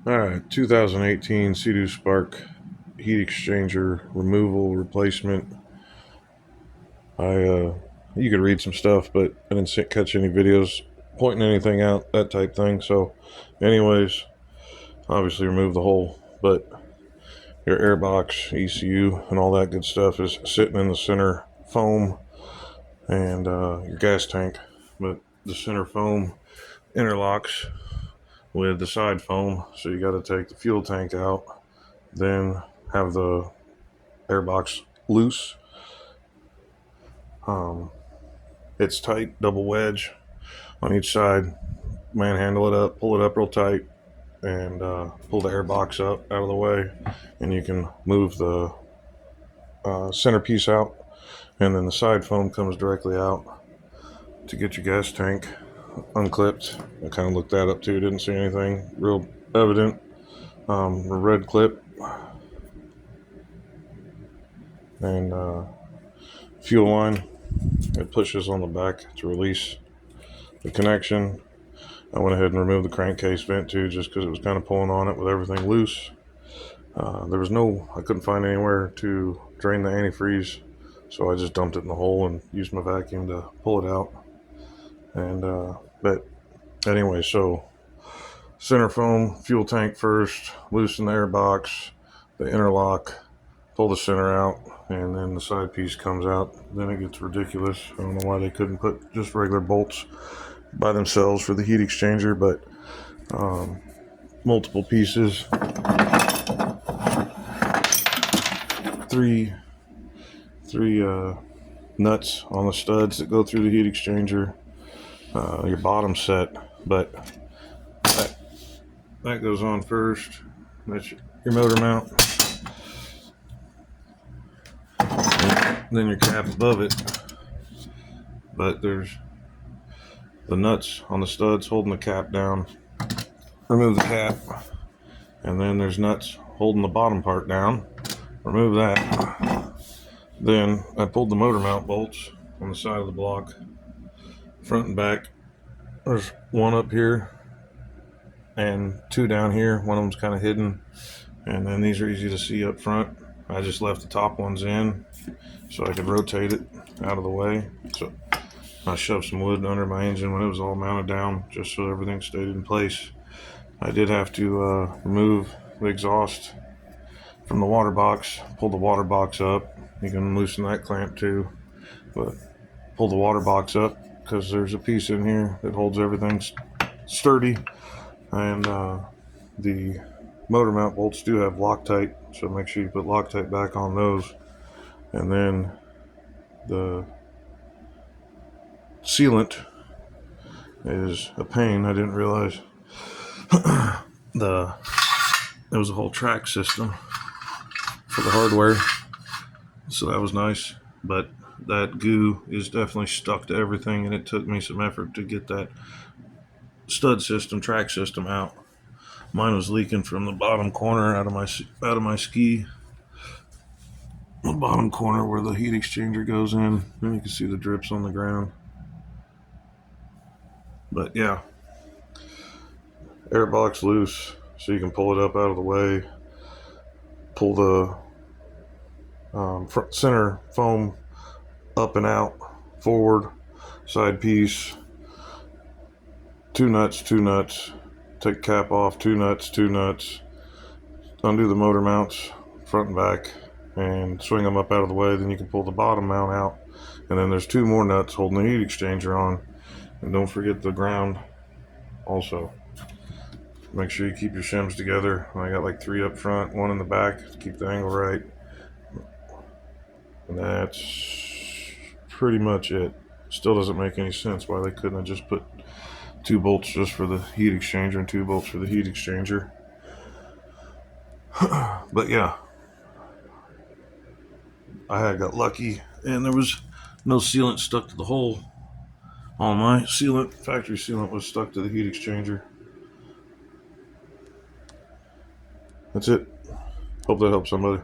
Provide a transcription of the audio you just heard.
Alright, 2018 Seadoo Spark heat exchanger removal replacement. You could read some stuff, but I didn't catch any videos pointing anything out, that type thing. So anyways, obviously remove the hole, but your air box, ECU, and all that good stuff is sitting in the center foam and your gas tank. But the center foam interlocks with the side foam, so you got to take the fuel tank out, then have the air box loose. It's tight, double wedge on each side. Manhandle it up, pull it up real tight, and pull the air box up out of the way, and you can move the centerpiece out, and then the side foam comes directly out to get your gas tank unclipped. I kind of looked that up too, didn't see anything real evident. A red clip and fuel line. It pushes on the back to release the connection. I went ahead and removed the crankcase vent too, just because it was kind of pulling on it with everything loose. I couldn't find anywhere to drain the antifreeze, so I just dumped it in the hole and used my vacuum to pull it out. And but anyway, so center foam, fuel tank first, loosen the air box, the interlock, pull the center out, and then the side piece comes out. Then it gets ridiculous. I don't know why they couldn't put just regular bolts by themselves for the heat exchanger, but multiple pieces, three nuts on the studs that go through the heat exchanger, your bottom set, but that goes on first. That's your motor mount, then your cap above it, but there's the nuts on the studs holding the cap down. Remove the cap, and then there's nuts holding the bottom part down. Remove that. Then I pulled the motor mount bolts on the side of the block, front and back. There's one up here and two down here. One of them's kind of hidden, and then these are easy to see up front. I just left the top ones in so I could rotate it out of the way. So I shoved some wood under my engine when it was all mounted down, just so everything stayed in place. I did have to remove the exhaust from the water box, pull the water box up. You can loosen that clamp too, but pull the water box up because there's a piece in here that holds everything sturdy. And the motor mount bolts do have Loctite, so make sure you put Loctite back on those. And then the sealant is a pain. I didn't realize there was a whole track system for the hardware, so that was nice, but that goo is definitely stuck to everything, and it took me some effort to get that stud system, track system out. Mine was leaking from the bottom corner out of my ski, the bottom corner where the heat exchanger goes in, and you can see the drips on the ground. But yeah, air box loose, so you can pull it up out of the way. Pull the front center foam up and out, forward, side piece, two nuts, take cap off, two nuts, undo the motor mounts, front and back, and swing them up out of the way. Then you can pull the bottom mount out, and then there's two more nuts holding the heat exchanger on. And don't forget the ground also. Make sure you keep your shims together. I got like three up front, one in the back to keep the angle right. And that's pretty much it. Still doesn't make any sense why they couldn't have just put two bolts just for the heat exchanger and two bolts for the heat exchanger. But yeah, I got lucky, and there was no sealant stuck to the hole. All my sealant, factory sealant, was stuck to the heat exchanger. That's it. Hope that helps somebody.